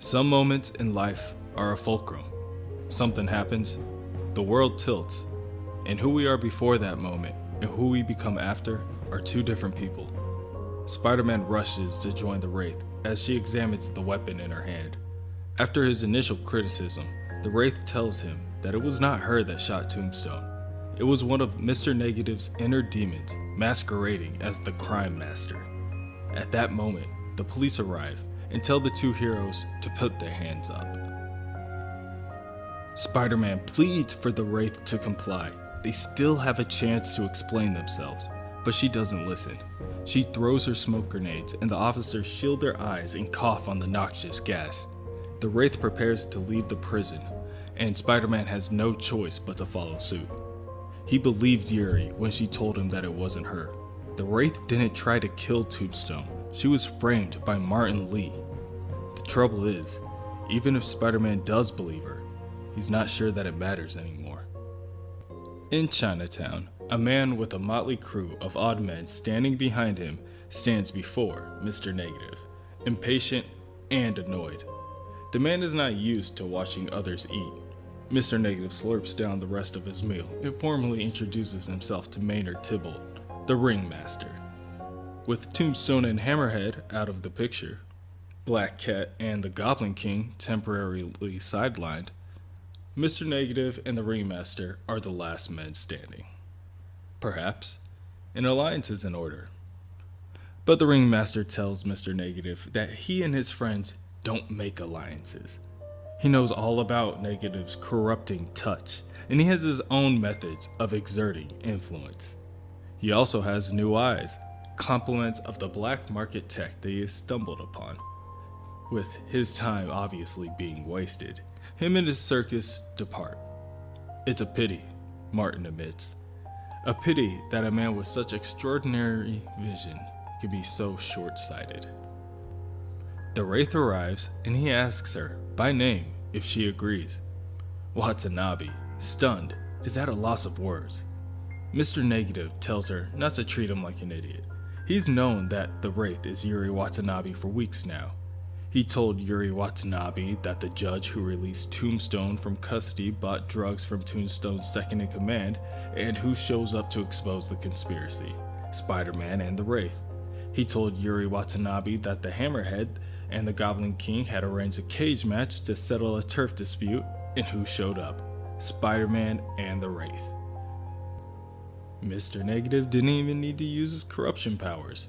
Some moments in life are a fulcrum. Something happens, the world tilts, and who we are before that moment and who we become after are two different people. Spider-Man rushes to join the Wraith as she examines the weapon in her hand. After his initial criticism, the Wraith tells him that it was not her that shot Tombstone. It was one of Mr. Negative's inner demons masquerading as the crime master. At that moment, the police arrive and tell the two heroes to put their hands up. Spider-Man pleads for the Wraith to comply. They still have a chance to explain themselves, but she doesn't listen. She throws her smoke grenades and the officers shield their eyes and cough on the noxious gas. The Wraith prepares to leave the prison, and Spider-Man has no choice but to follow suit. He believed Yuri when she told him that it wasn't her. The Wraith didn't try to kill Tombstone. She was framed by Martin Lee. The trouble is, even if Spider-Man does believe her, he's not sure that it matters anymore. In Chinatown, a man with a motley crew of odd men standing behind him stands before Mr. Negative, impatient and annoyed. The man is not used to watching others eat. Mr. Negative slurps down the rest of his meal and formally introduces himself to Maynard Tybalt, the Ringmaster. With Tombstone and Hammerhead out of the picture, Black Cat and the Goblin King temporarily sidelined, Mr. Negative and the Ringmaster are the last men standing. Perhaps an alliance is in order. But the Ringmaster tells Mr. Negative that he and his friends don't make alliances. He knows all about Negative's corrupting touch, and he has his own methods of exerting influence. He also has new eyes, compliments of the black market tech that he has stumbled upon. With his time obviously being wasted, him and his circus depart. It's a pity, Martin admits. A pity that a man with such extraordinary vision could be so short-sighted. The Wraith arrives and he asks her, by name, if she agrees. Watanabe, stunned, is at a loss of words. Mr. Negative tells her not to treat him like an idiot. He's known that the Wraith is Yuri Watanabe for weeks now. He told Yuri Watanabe that the judge who released Tombstone from custody bought drugs from Tombstone's second-in-command and who shows up to expose the conspiracy, Spider-Man and the Wraith. He told Yuri Watanabe that the Hammerhead and the Goblin King had arranged a cage match to settle a turf dispute, and who showed up? Spider-Man and the Wraith. Mr. Negative didn't even need to use his corruption powers.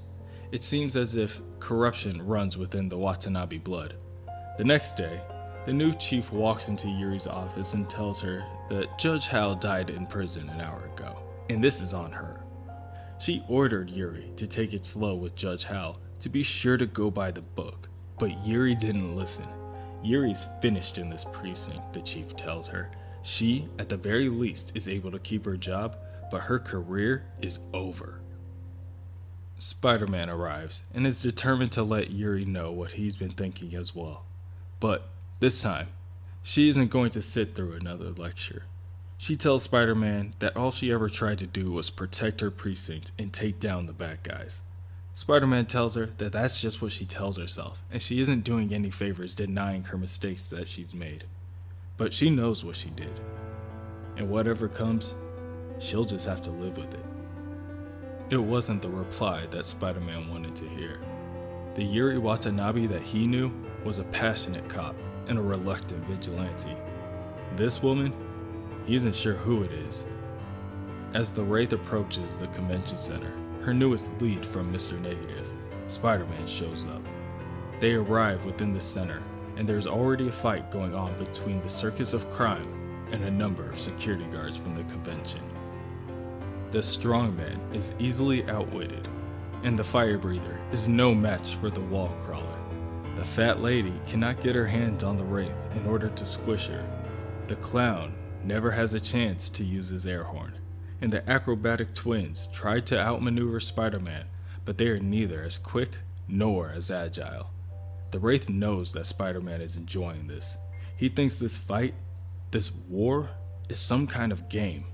It seems as if corruption runs within the Watanabe blood. The next day, the new chief walks into Yuri's office and tells her that Judge Hal died in prison an hour ago, and this is on her. She ordered Yuri to take it slow with Judge Hal, to be sure to go by the book, but Yuri didn't listen. Yuri's finished in this precinct, the chief tells her. She, at the very least, is able to keep her job, but her career is over. Spider-Man arrives and is determined to let Yuri know what he's been thinking as well. But this time, she isn't going to sit through another lecture. She tells Spider-Man that all she ever tried to do was protect her precinct and take down the bad guys. Spider-Man tells her that that's just what she tells herself, and she isn't doing any favors denying her mistakes that she's made. But she knows what she did, and whatever comes, she'll just have to live with it. It wasn't the reply that Spider-Man wanted to hear. The Yuri Watanabe that he knew was a passionate cop and a reluctant vigilante. This woman, he isn't sure who it is. As the Wraith approaches the convention center, her newest lead from Mr. Negative, Spider-Man shows up. They arrive within the center, and there's already a fight going on between the Circus of Crime and a number of security guards from the convention. The strongman is easily outwitted, and the fire breather is no match for the wall crawler. The fat lady cannot get her hands on the Wraith in order to squish her. The clown never has a chance to use his air horn, and the acrobatic twins try to outmaneuver Spider-Man, but they are neither as quick nor as agile. The Wraith knows that Spider-Man is enjoying this. He thinks this fight, this war, is some kind of game.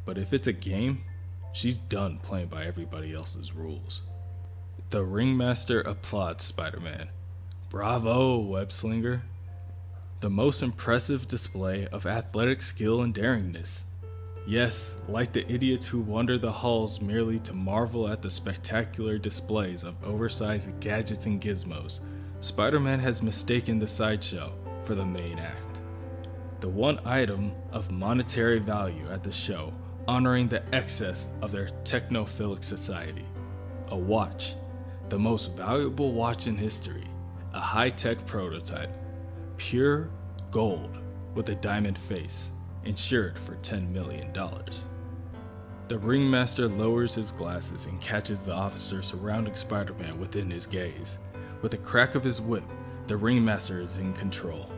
But if it's a game, she's done playing by everybody else's rules. The Ringmaster applauds Spider-Man, Bravo, web-slinger. The most impressive display of athletic skill and daringness. Yes, like the idiots who wander the halls merely to marvel at the spectacular displays of oversized gadgets and gizmos, Spider-Man has mistaken the sideshow for the main act. The one item of monetary value at the show honoring the excess of their technophilic society. A watch, the most valuable watch in history, a high-tech prototype, pure gold with a diamond face, insured for $10 million. The ringmaster lowers his glasses and catches the officer surrounding Spider-Man within his gaze. With a crack of his whip, the ringmaster is in control.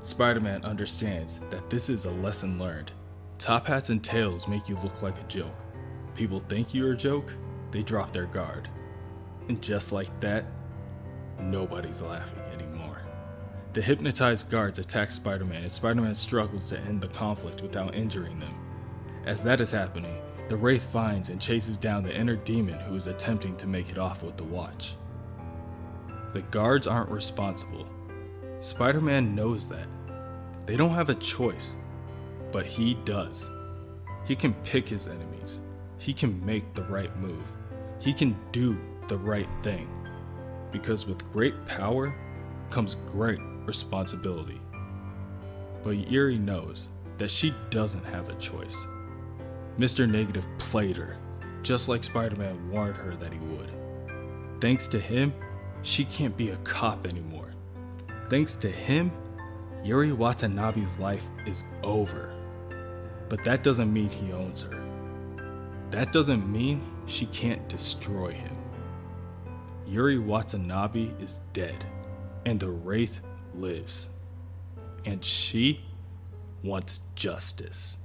Spider-Man understands that this is a lesson learned. Top hats and tails make you look like a joke. People think you're a joke, they drop their guard. And just like that, nobody's laughing anymore. The hypnotized guards attack Spider-Man, and Spider-Man struggles to end the conflict without injuring them. As that is happening, the Wraith finds and chases down the inner demon who is attempting to make it off with the watch. The guards aren't responsible. Spider-Man knows that. They don't have a choice, but he does. He can pick his enemies. He can make the right move. He can do the right thing. Because with great power comes great responsibility. But Yuri knows that she doesn't have a choice. Mr. Negative played her, just like Spider-Man warned her that he would. Thanks to him, she can't be a cop anymore. Thanks to him, Yuri Watanabe's life is over. But that doesn't mean he owns her. That doesn't mean she can't destroy him. Yuri Watanabe is dead, and the Wraith lives. And she wants justice.